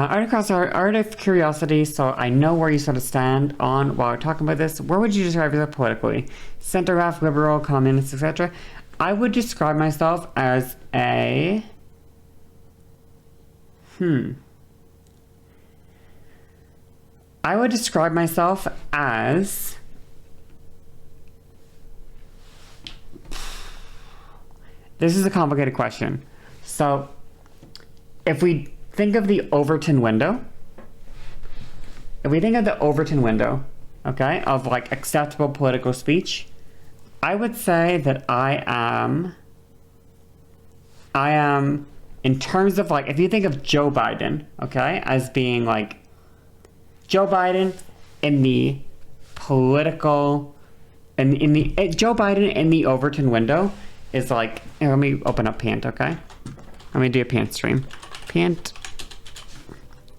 Art of curiosity, so I know where you sort of stand on while we're talking about this. Where would you describe yourself politically? Center left, liberal, communist, etc. I would describe myself as a... I would describe myself as... This is a complicated question. So, if we think of the Overton window, okay, of like acceptable political speech, I would say that I am, in terms of like, if you think of Joe Biden, okay, as being like, Joe Biden in the political, Joe Biden in the Overton window is like, here, let me open up Paint, okay? Let me do a Paint stream. Paint.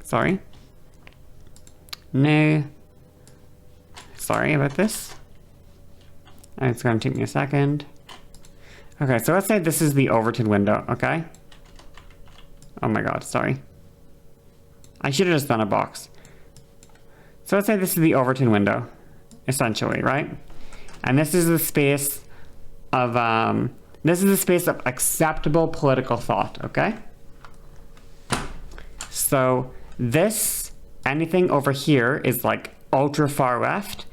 Sorry. No. Sorry about this. It's going to take me a second. Okay, so let's say this is the Overton window, okay? Oh my god, sorry. I should have just done a box. So let's say this is the Overton window, essentially, right? And this is the space of, acceptable political thought, okay? So this, anything over here is like ultra far left.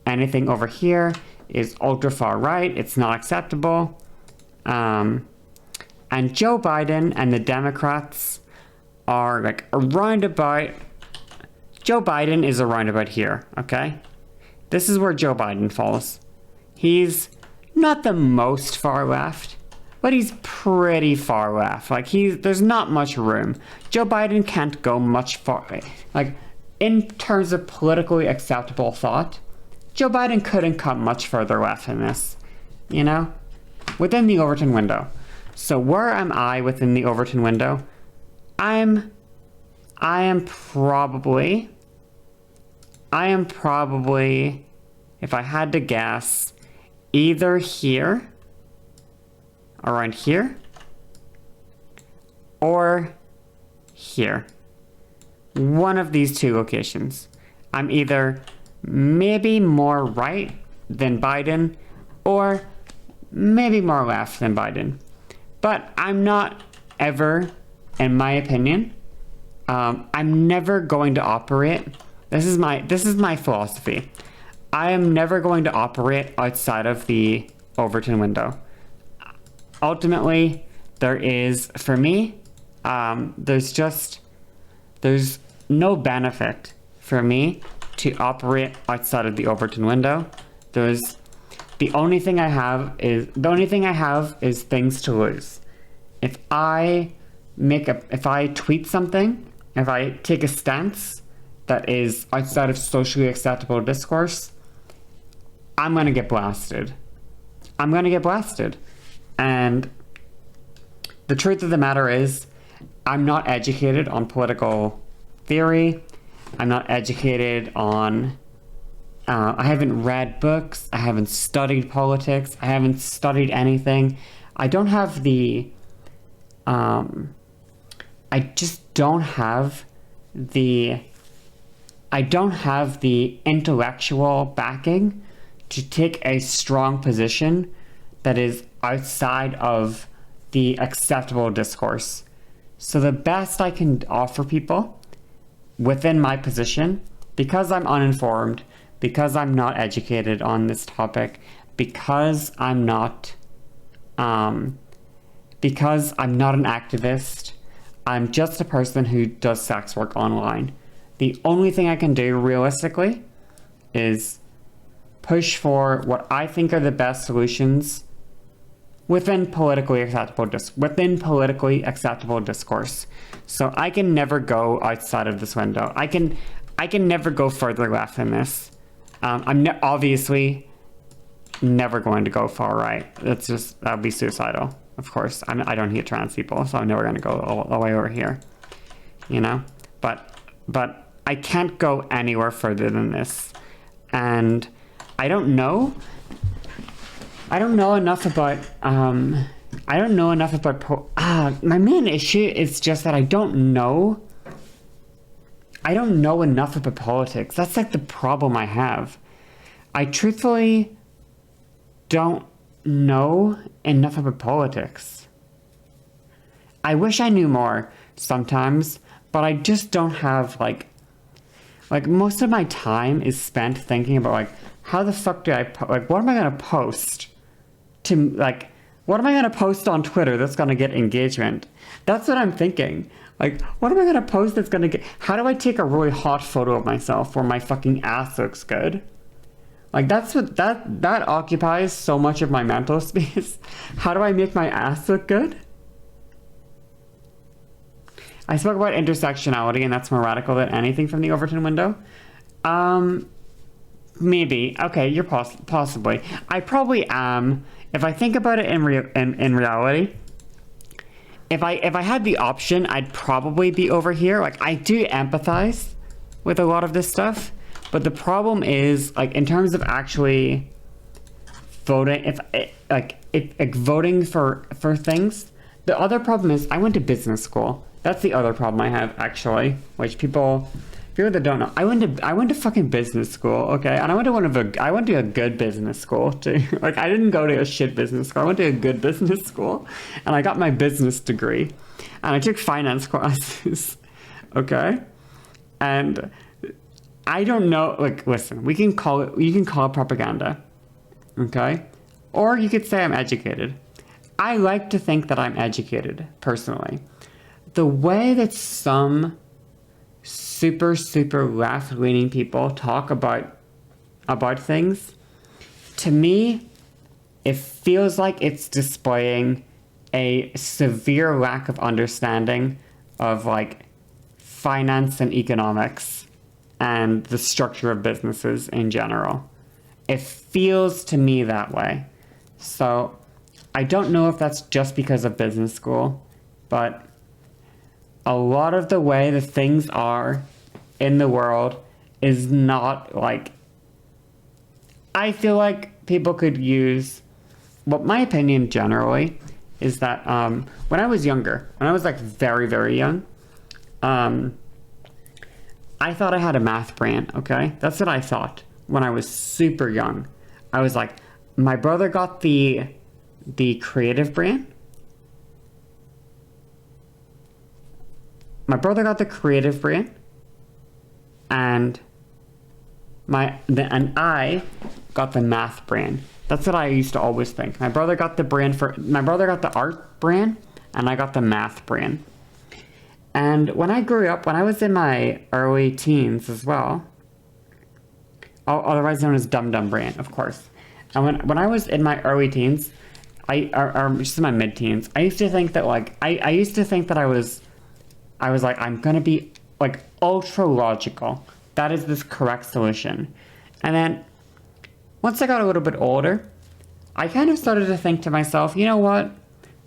Anything over here is ultra far right. It's not acceptable. And Joe Biden and the Democrats are like around about, Joe Biden is around about here, okay? This is where Joe Biden falls. He's not the most far left, but he's pretty far left. Like, there's not much room. Joe Biden can't go much far. Like, in terms of politically acceptable thought, Joe Biden couldn't come much further left than this, you know? Within the Overton window. So where am I within the Overton window? I am probably, if I had to guess, either here, around here, or here. One of these two locations. I'm either maybe more right than Biden, or maybe more left than Biden. But I'm not ever, in my opinion, I'm never going to operate. This is my philosophy. I am never going to operate outside of the Overton window. Ultimately, there is, for me, there's no benefit for me to operate outside of the Overton window. The only thing I have is things to lose. If I tweet something, if I take a stance that is outside of socially acceptable discourse, I'm gonna get blasted. And the truth of the matter is, I'm not educated on political theory. I'm not educated on, I haven't read books. I haven't studied politics. I haven't studied anything. I don't have the, I don't have the intellectual backing to take a strong position that is outside of the acceptable discourse. So the best I can offer people within my position, because I'm uninformed, because I'm not educated on this topic, because I'm not an activist, I'm just a person who does sex work online. The only thing I can do realistically is push for what I think are the best solutions within politically acceptable discourse. So I can never go outside of this window. I can never go further left than this. I'm obviously never going to go far right. That would be suicidal. Of course, I don't hate trans people, so I'm never going to go all the way over here. You know, but I can't go anywhere further than this, and I don't know enough about, my main issue is just that I don't know I don't know enough about politics. That's like the problem I have. I truthfully don't know enough about politics. I wish I knew more sometimes, but I just don't have like most of my time is spent thinking about like how the fuck do I like what am I gonna post to like what am I gonna post on Twitter that's gonna get engagement? That's what I'm thinking. Like, what am I gonna post that's gonna get? How do I take a really hot photo of myself where my fucking ass looks good? Like that's what that occupies so much of my mental space. How do I make my ass look good? I spoke about intersectionality, and that's more radical than anything from the Overton window. Maybe. Okay, you're possibly. I probably am. If I think about it in reality, if I had the option, I'd probably be over here. Like, I do empathize with a lot of this stuff, but the problem is, like, in terms of actually voting, if voting for things, the other problem is I went to business school. That's the other problem I have, actually, which people that don't know. I went to fucking business school, okay, and I went to a good business school too. Like, I didn't go to a shit business school. I went to a good business school, and I got my business degree, and I took finance classes, okay, and I don't know. Like, listen, you can call it propaganda, okay, or you could say I'm educated. I like to think that I'm educated personally. The way that some super left-leaning people talk about things, to me, it feels like it's displaying a severe lack of understanding of like finance and economics and the structure of businesses in general. It feels to me that way. So I don't know if that's just because of business school, but a lot of the way that things are in the world is not like... I feel like people could use... Well, my opinion generally is that when I was younger, when I was like very, very young, I thought I had a math brain, okay? That's what I thought when I was super young. I was like, my brother got the creative brain. My brother got the creative brain, and I got the math brain. That's what I used to always think. My brother got the art brain, and I got the math brain. And when I grew up, when I was in my early teens as well, otherwise known as dum-dum brain, of course. And when I was in my early teens, or just in my mid-teens, I used to think that I was like, I'm gonna be like ultra logical. That is this correct solution. And then once I got a little bit older, I kind of started to think to myself, you know what?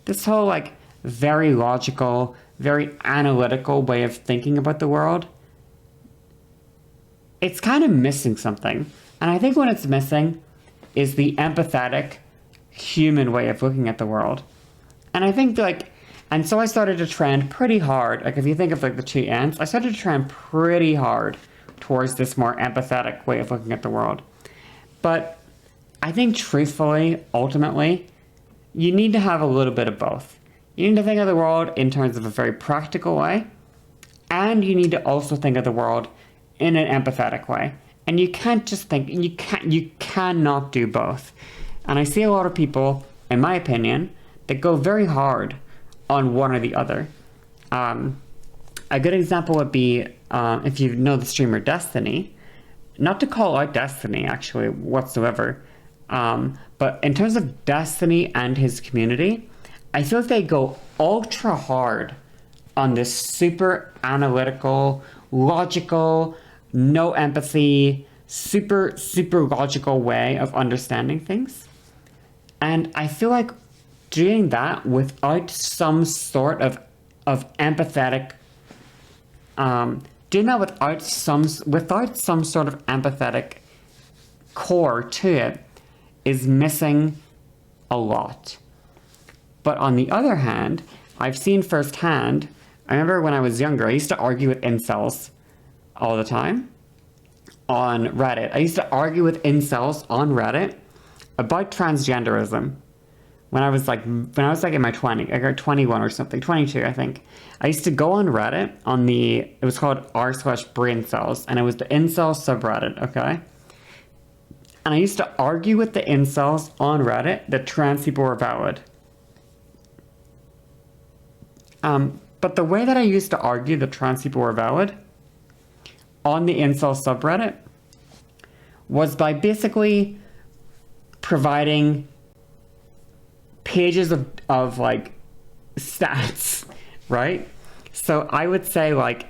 This whole like very logical, very analytical way of thinking about the world, it's kind of missing something. And I think what it's missing is the empathetic human way of looking at the world. And I think and so I started to trend pretty hard. Like, if you think of like the two ends, I started to trend pretty hard towards this more empathetic way of looking at the world. But I think truthfully, ultimately, you need to have a little bit of both. You need to think of the world in terms of a very practical way, and you need to also think of the world in an empathetic way. And you can't just think, you cannot do both. And I see a lot of people, in my opinion, that go very hard on one or the other. A good example would be, if you know the streamer Destiny, not to call out Destiny actually whatsoever, but in terms of Destiny and his community, I feel like they go ultra hard on this super analytical, logical, no empathy, super logical way of understanding things. And I feel like doing that without some sort of empathetic, doing that without some sort of empathetic core to it is missing a lot. But on the other hand, I've seen firsthand, I remember when I was younger, I used to argue with incels all the time on Reddit. I used to argue with incels on Reddit about transgenderism when I was like in my 20s, I got 21 or something, 22 I think. I used to go on Reddit it was called r/brain cells, and it was the incel subreddit, okay? And I used to argue with the incels on Reddit that trans people were valid. But the way that I used to argue that trans people were valid on the incel subreddit was by basically providing pages of like stats, right? So I would say like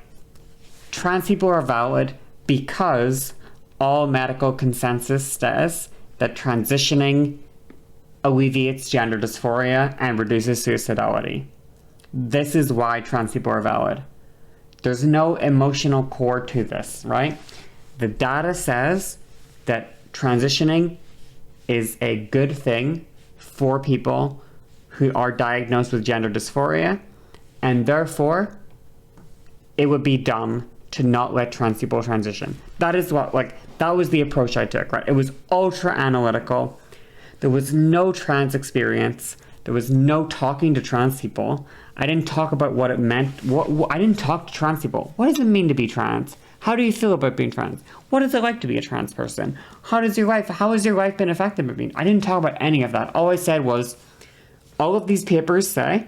trans people are valid because all medical consensus says that transitioning alleviates gender dysphoria and reduces suicidality. This is why trans people are valid. There's no emotional core to this, right? The data says that transitioning is a good thing for people who are diagnosed with gender dysphoria, and therefore it would be dumb to not let trans people transition. That is that was the approach I took, right? It was ultra analytical. There was no trans experience. There was no talking to trans people. I didn't talk about what it meant. I didn't talk to trans people. What does it mean to be trans? How do you feel about being trans? What is it like to be a trans person? How has your life been affected by being? I didn't talk about any of that. All I said was, all of these papers say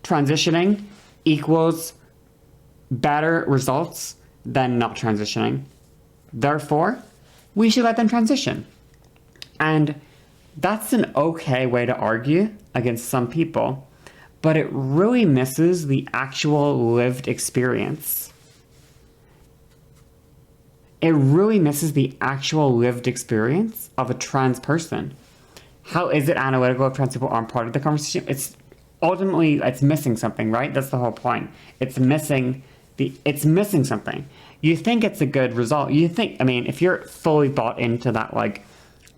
transitioning equals better results than not transitioning. Therefore, we should let them transition. And that's an okay way to argue against some people, but it really misses the actual lived experience. It really misses the actual lived experience of a trans person. How is it analytical if trans people aren't part of the conversation? It's missing something, right? That's the whole point. It's missing something. You think it's a good result. If you're fully bought into that, like,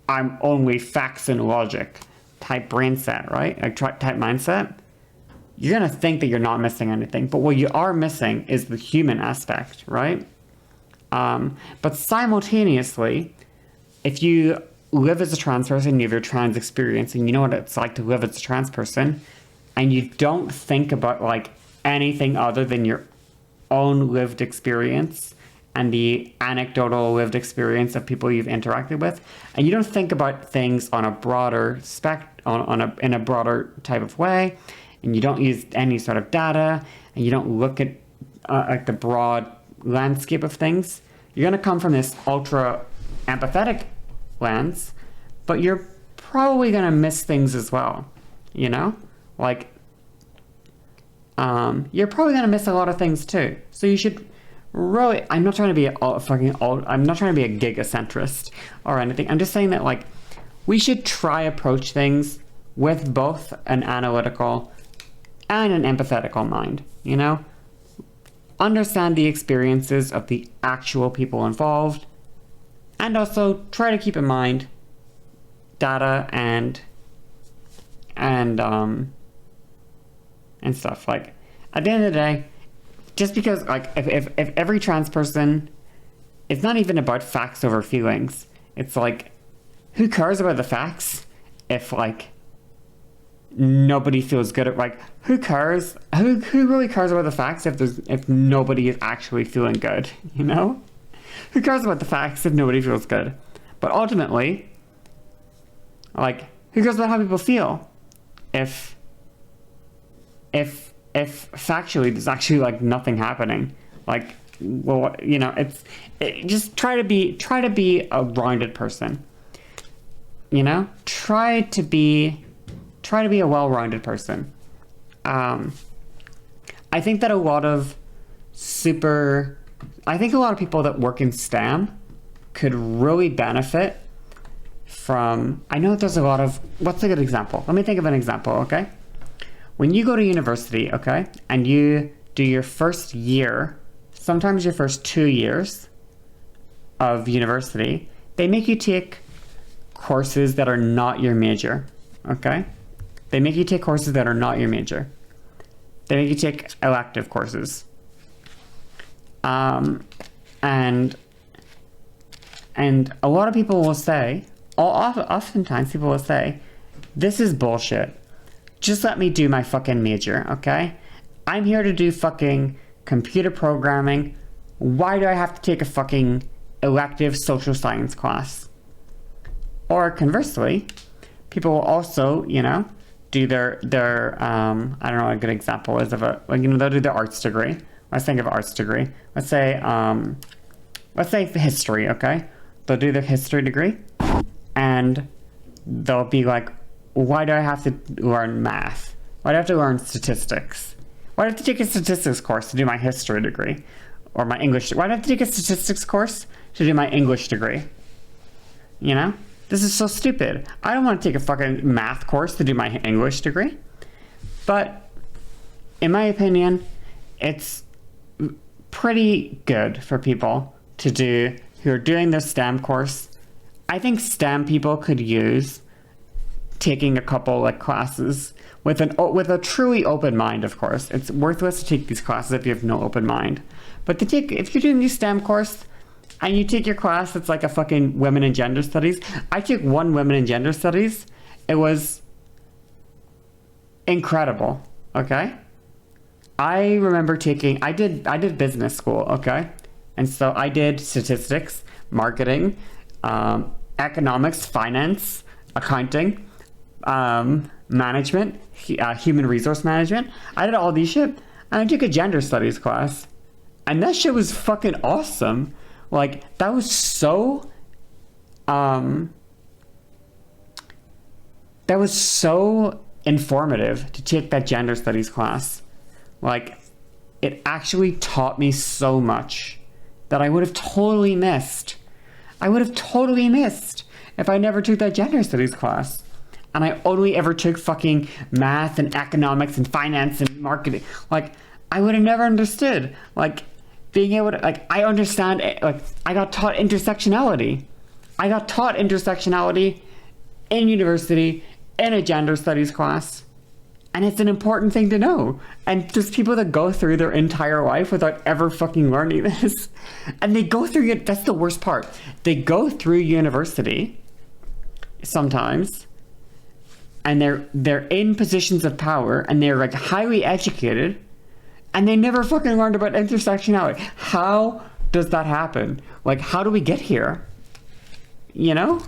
I'm only facts and logic type brain set, right? Like type mindset, you're going to think that you're not missing anything. But what you are missing is the human aspect, right? But simultaneously, if you live as a trans person, you have your trans experience, and you know what it's like to live as a trans person, and you don't think about like anything other than your own lived experience and the anecdotal lived experience of people you've interacted with, and you don't think about things on a broader in a broader type of way, and you don't use any sort of data, and you don't look at like the broad landscape of things, you're going to come from this ultra empathetic lens, but you're probably going to miss things as well, you know? Like, you're probably going to miss a lot of things too. So you should really, I'm not trying to be I'm not trying to be a gigacentrist or anything. I'm just saying that, like, we should try approach things with both an analytical and an empathetical mind, you know? Understand the experiences of the actual people involved, and also try to keep in mind data and stuff. Like, at the end of the day, just because, like, if every trans person, it's not even about facts over feelings. It's like, who cares about the facts if, like, nobody feels good at, like, who cares? Who really cares about the facts if nobody is actually feeling good, you know? Who cares about the facts if nobody feels good? But ultimately, like, who cares about how people feel if factually there's actually, like, nothing happening? Like, well, you know, just try to be a rounded person, you know? Try to be a well-rounded person. I think that a lot of people that work in STEM could really benefit from, I know there's a lot of, what's a good example? Let me think of an example, okay? When you go to university, okay, and you do your first year, sometimes your first 2 years of university, they make you take courses that are not your major, okay? They make you take courses that are not your major. They make you take elective courses. And a lot of people will say, oftentimes people will say, this is bullshit. Just let me do my fucking major, okay? I'm here to do fucking computer programming. Why do I have to take a fucking elective social science class? Or conversely, people will also, you know, do their I don't know what a good example is of a, like, you know, they'll do their arts degree. Let's think of arts degree. Let's say history, okay? They'll do their history degree, and they'll be like, why do I have to learn math? Why do I have to learn statistics? Why do I have to take a statistics course to do my history degree? Or my English? Why do I have to take a statistics course to do my English degree? You know? This is so stupid. I don't want to take a fucking math course to do my English degree. But, in my opinion, it's pretty good for people to do who are doing their STEM course. I think STEM people could use taking a couple like classes with a truly open mind. Of course, it's worthless to take these classes if you have no open mind. But if you're doing the STEM course and you take your class that's like a fucking women and gender studies. I took one women and gender studies. It was incredible. Okay, I remember taking. I did business school. Okay, and so I did statistics, marketing, economics, finance, accounting, management, human resource management. I did all these shit, and I took a gender studies class, and that shit was fucking awesome. Like, that was so informative to take that gender studies class. Like, it actually taught me so much that I would have totally missed. If I never took that gender studies class. And I only ever took fucking math and economics and finance and marketing. Like, I would have never understood. Like, being able to, like, I understand, like, I got taught intersectionality. In university, in a gender studies class. And it's an important thing to know. And there's people that go through their entire life without ever fucking learning this. And they go through it, that's the worst part. They go through university, sometimes, and they're in positions of power, and they're like highly educated, and they never fucking learned about intersectionality. How does that happen? Like, how do we get here? You know?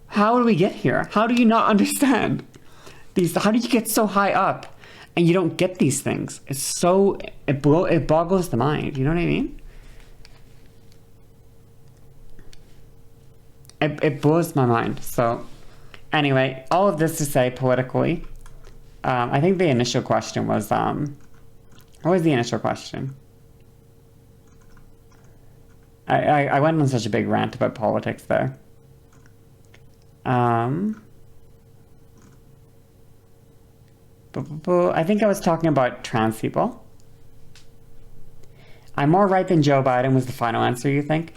How do we get here? How do you not understand these? How do you get so high up and you don't get these things? It's so, it boggles the mind. You know what I mean? It blows my mind. So, anyway, all of this to say politically, I think the initial question was, what was the initial question? I went on such a big rant about politics there. I think I was talking about trans people. I'm more right than Joe Biden was the final answer, you think?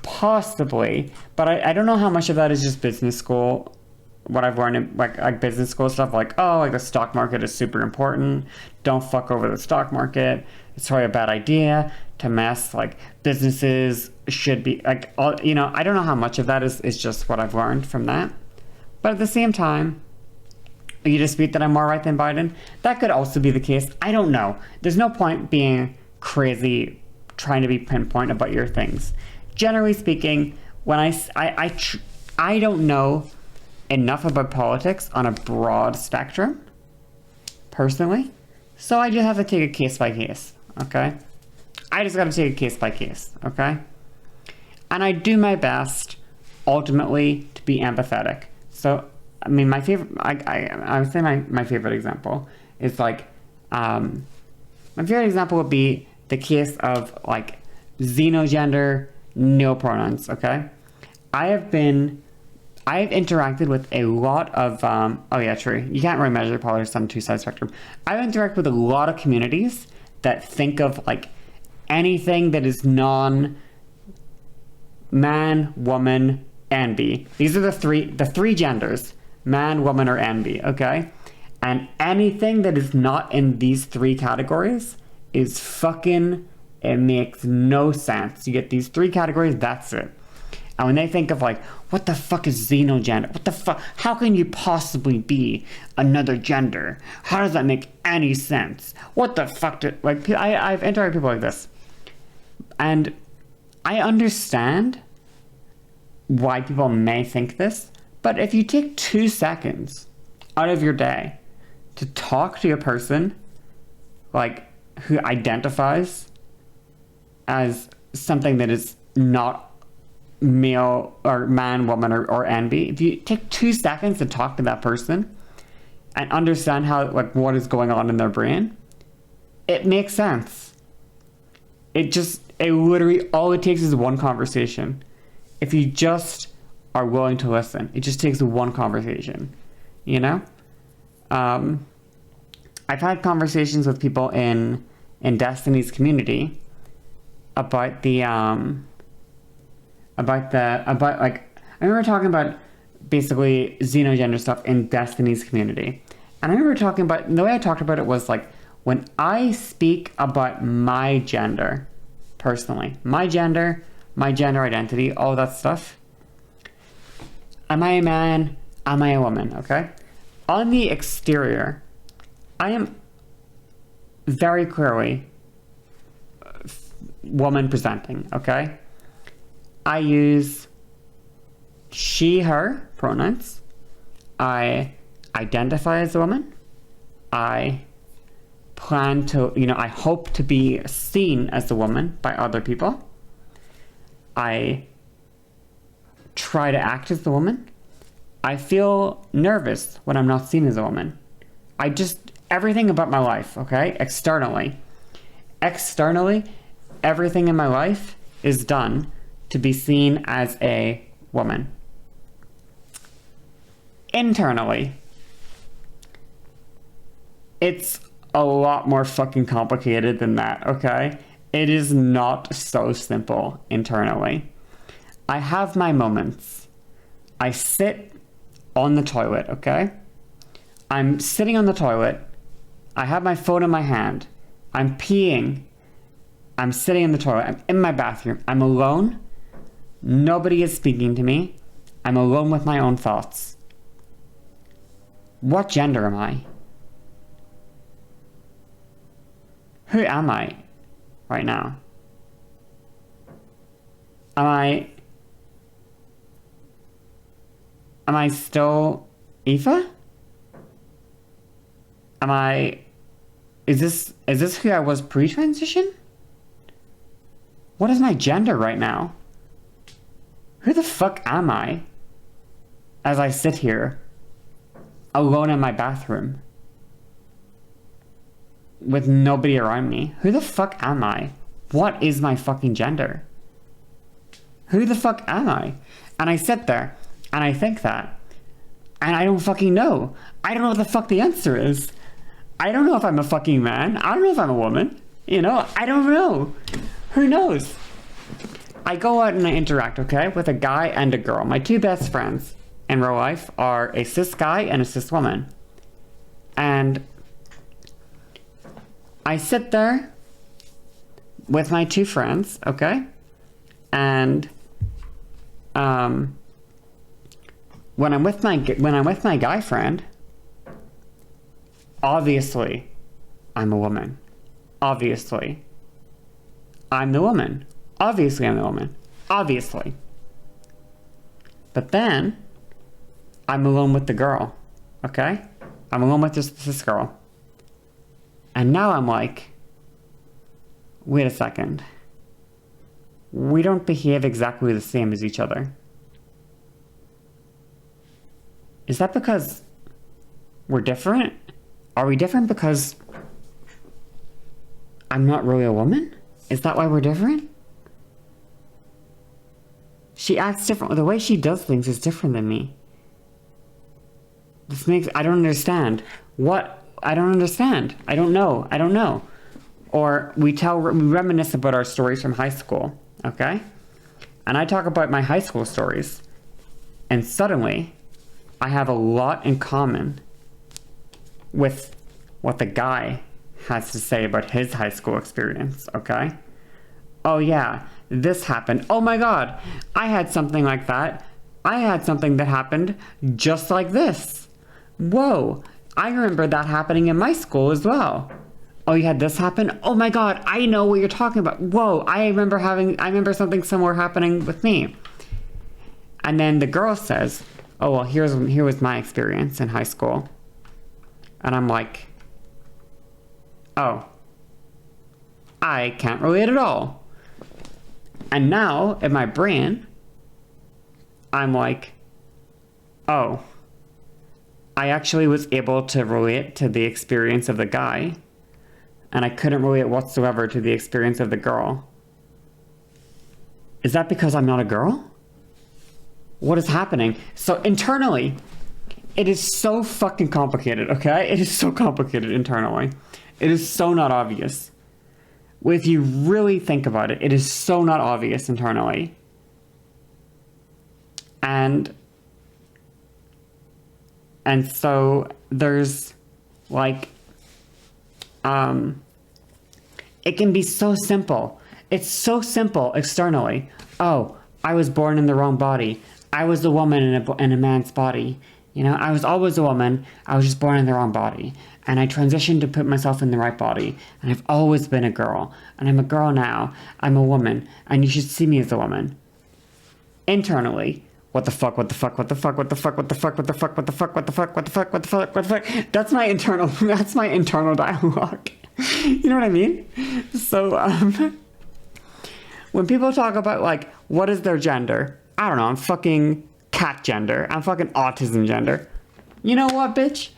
Possibly, but I don't know how much of that is just business school. What I've learned in like business school stuff, like, oh, like the stock market is super important. Don't fuck over the stock market. It's probably a bad idea to mess. Like, businesses should be like, all, you know, I don't know how much of that is just what I've learned from that. But at the same time, you dispute that I'm more right than Biden? That could also be the case. I don't know. There's no point being crazy trying to be pinpoint about your things. Generally speaking, when I don't know enough about politics on a broad spectrum, personally, so I just have to take it case by case, okay? I just gotta take it case by case, okay? And I do my best, ultimately, to be empathetic. So, I mean, my favorite, I would say my favorite example is like, my favorite example would be the case of like xenogender, neopronouns, okay? I've interacted with a lot of, oh yeah, true. You can't really measure politics on two sides spectrum. I've interacted with a lot of communities that think of like anything that is non-man, woman, and B. These are the three genders, man, woman, or NB, okay? And anything that is not in these three categories is fucking it makes no sense. You get these 3 categories, that's it. And when they think of like, what the fuck is xenogender? What the fuck? How can you possibly be another gender? How does that make any sense? What the fuck? I've interacted with people like this. And I understand why people may think this. But if you take 2 seconds out of your day to talk to a person like who identifies as something that is not male or man, woman, or NB, if you take 2 seconds to talk to that person and understand how, like, what is going on in their brain, it makes sense. It literally, all it takes is one conversation. If you just are willing to listen, it just takes one conversation, you know? I've had conversations with people in Destiny's community about I remember talking about basically xenogender stuff in Destiny's community. And I remember talking about, the way I talked about it was like, when I speak about my gender, personally, my gender identity, all that stuff, am I a man? Am I a woman? Okay? On the exterior, I am very clearly woman presenting, okay? I use she, her pronouns. I identify as a woman. I plan to, I hope to be seen as a woman by other people. I try to act as a woman. I feel nervous when I'm not seen as a woman. Everything about my life, okay? Externally, everything in my life is done to be seen as a woman. Internally, it's a lot more fucking complicated than that, okay? It is not so simple internally. I have my moments. I sit on the toilet, okay? I'm sitting on the toilet. I have my phone in my hand. I'm peeing. I'm sitting in the toilet. I'm in my bathroom. I'm alone. Nobody is speaking to me. I'm alone with my own thoughts. What gender am I? Who am I right now? Am I still Aoife? Is this who I was pre-transition? What is my gender right now? Who the fuck am I as I sit here alone in my bathroom with nobody around me? Who the fuck am I? What is my fucking gender? Who the fuck am I? And I sit there and I think that, and I don't fucking know. I don't know what the fuck the answer is. I don't know if I'm a fucking man. I don't know if I'm a woman. I don't know. Who knows? I go out and I interact, okay, with a guy and a girl. My 2 best friends in real life are a cis guy and a cis woman. And I sit there with my 2 friends, okay? And when I'm with my guy friend, obviously I'm a woman. Obviously I'm the woman. Obviously I'm the woman. Obviously. But then I'm alone with the girl. Okay? I'm alone with this girl. And now I'm like, wait a second. We don't behave exactly the same as each other. Is that because we're different? Are we different because I'm not really a woman? Is that why we're different? She acts different. The way she does things is different than me. I don't understand. I don't understand. I don't know. Or we reminisce about our stories from high school, okay? And I talk about my high school stories. And suddenly, I have a lot in common with what the guy has to say about his high school experience, okay? Oh yeah, this happened. Oh my god, I had something like that. I had something that happened just like this. Whoa, I remember that happening in my school as well. Oh, you had this happen? Oh my god, I know what you're talking about. Whoa, I remember something similar happening with me. And then the girl says, oh, well, here was my experience in high school. And I'm like, oh, I can't relate at all. And now, in my brain, I'm like, oh, I actually was able to relate to the experience of the guy, and I couldn't relate whatsoever to the experience of the girl. Is that because I'm not a girl? What is happening? So internally, it is so fucking complicated, okay? It is so complicated internally. It is so not obvious. If you really think about it, it is so not obvious internally. And so there's like, it can be so simple. It's so simple externally. Oh, I was born in the wrong body. I was a woman in a man's body. You know, I was always a woman. I was just born in the wrong body. And I transitioned to put myself in the right body. And I've always been a girl. And I'm a girl now. I'm a woman. And you should see me as a woman. Internally, what the fuck, what the fuck, what the fuck, what the fuck, what the fuck, what the fuck, what the fuck, what the fuck, what the fuck, what the fuck, what the fuck. That's my internal dialogue. You know what I mean? So, when people talk about, like, what is their gender? I don't know, I'm fucking cat gender. I'm fucking autism gender. You know what, bitch?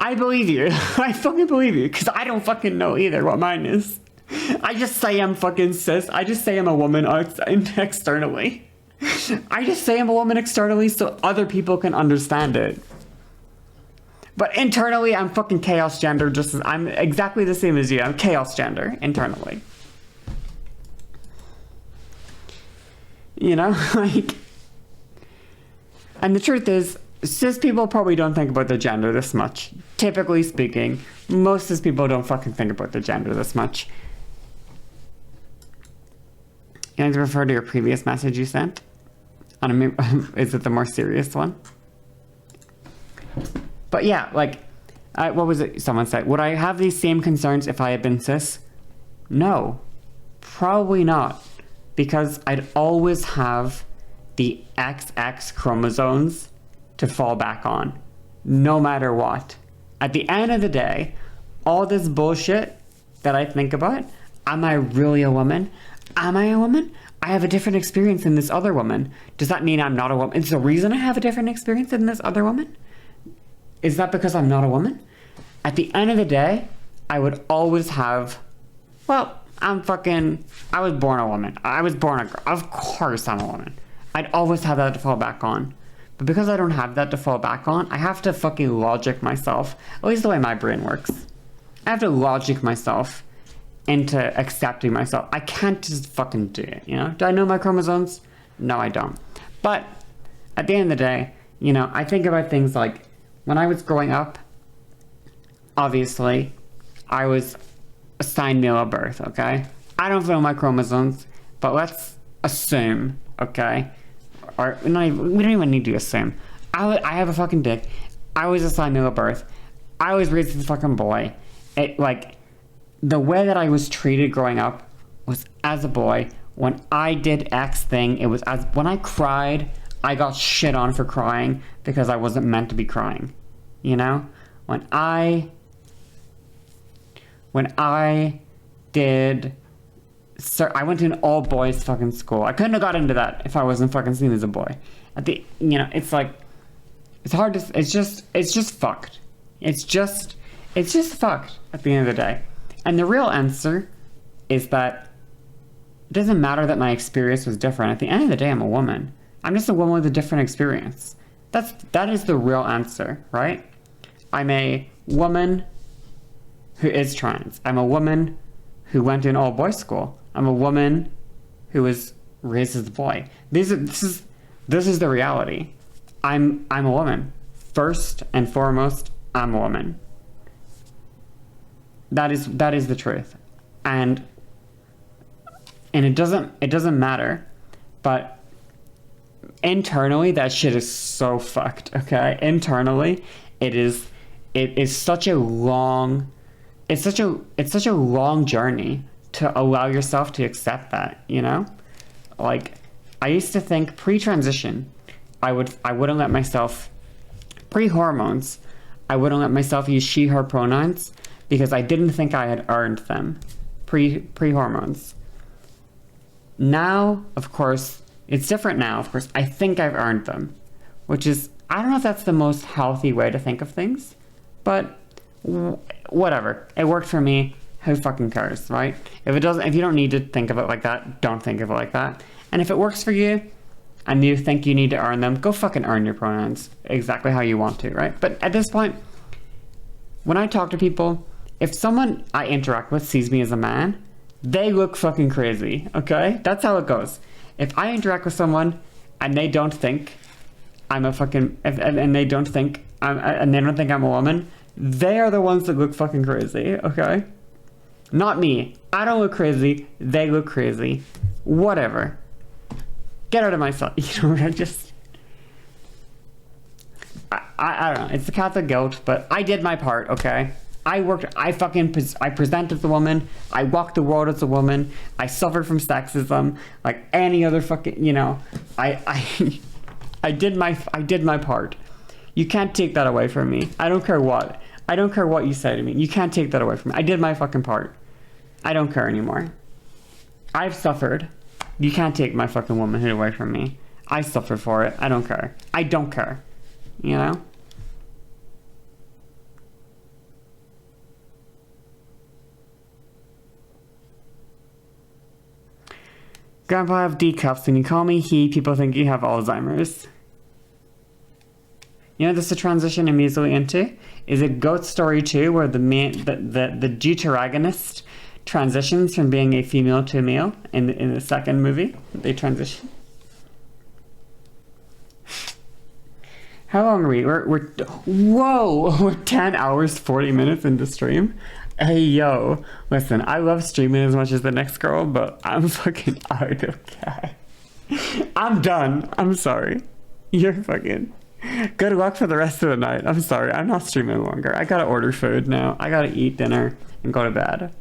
I believe you. I fucking believe you, because I don't fucking know either what mine is. I just say I'm fucking cis. I just say I'm a woman externally. I just say I'm a woman externally so other people can understand it. But internally, I'm fucking chaos gender, just as I'm exactly the same as you. I'm chaos gender internally. You know, like, and the truth is, cis people probably don't think about their gender this much. Typically speaking, most cis people don't fucking think about their gender this much. You like to refer to your previous message you sent? Is it the more serious one? But yeah, like, what was it someone said? Would I have these same concerns if I had been cis? No, probably not. Because I'd always have the XX chromosomes to fall back on, no matter what. At the end of the day, all this bullshit that I think about, am I really a woman? Am I a woman? I have a different experience than this other woman. Does that mean I'm not a woman? Is the reason I have a different experience than this other woman? Is that because I'm not a woman? At the end of the day, I would always have, well, I was born a woman. I was born a girl. Of course I'm a woman. I'd always have that to fall back on. But because I don't have that to fall back on, I have to fucking logic myself, at least the way my brain works. I have to logic myself into accepting myself. I can't just fucking do it, you know? Do I know my chromosomes? No, I don't. But at the end of the day, you know, I think about things like, when I was growing up, obviously, I was assigned male at birth, okay? I don't know my chromosomes, but let's assume, okay? Or we don't even need to assume. I have a fucking dick. I was assigned male at birth. I was raised as a fucking boy. The way that I was treated growing up was as a boy. When I did X thing, it was when I cried, I got shit on for crying because I wasn't meant to be crying. You know? When I went to an all boys fucking school. I couldn't have got into that if I wasn't fucking seen as a boy. It's like, it's hard to, it's just fucked. It's just fucked at the end of the day. And the real answer is that it doesn't matter that my experience was different. At the end of the day, I'm a woman. I'm just a woman with a different experience. That is the real answer, right? I'm a woman who is trans. I'm a woman who went to an all-boys school. I'm a woman who was raised as a boy. This is the reality. I'm a woman. First and foremost, I'm a woman. That is the truth. And And it doesn't matter. But internally, that shit is so fucked, okay? Internally, it is such a long, it's such a long journey to allow yourself to accept that, you know? Like, I used to think pre-transition, I wouldn't let myself, pre-hormones, I wouldn't let myself use she, her pronouns because I didn't think I had earned them pre-hormones. Now, of course, it's different now, of course. I think I've earned them, which is, I don't know if that's the most healthy way to think of things, but whatever. It worked for me. Who fucking cares, right? If you don't need to think of it like that, don't think of it like that. And if it works for you, and you think you need to earn them, go fucking earn your pronouns exactly how you want to, right? But at this point, when I talk to people, if someone I interact with sees me as a man, they look fucking crazy, okay? That's how it goes. If I interact with someone and they don't think I'm a fucking, and they don't think I'm a woman, they are the ones that look fucking crazy, okay? Not me. I don't look crazy. They look crazy. Whatever. Get out of my sight. You know what? I don't know. It's the Catholic guilt, but I did my part, okay? I presented as a woman. I walked the world as a woman. I suffered from sexism like any other fucking, you know. I did my part. You can't take that away from me. I don't care what. I don't care what you say to me. You can't take that away from me. I did my fucking part. I don't care anymore. I've suffered. You can't take my fucking womanhood away from me. I suffered for it. I don't care. I don't care. You know? Grandpa, I have D cups. When you call me he, people think you have Alzheimer's. You know, this is a transition immediately into is it Goat Story 2, where the deuteragonist transitions from being a female to a male in the second movie. They transition. How long are we? We're 10 hours 40 minutes into stream. Hey yo, listen, I love streaming as much as the next girl, but I'm fucking out of gas. I'm done. I'm sorry. You're fucking. Good luck for the rest of the night. I'm sorry. I'm not streaming longer. I gotta order food now. I gotta eat dinner and go to bed.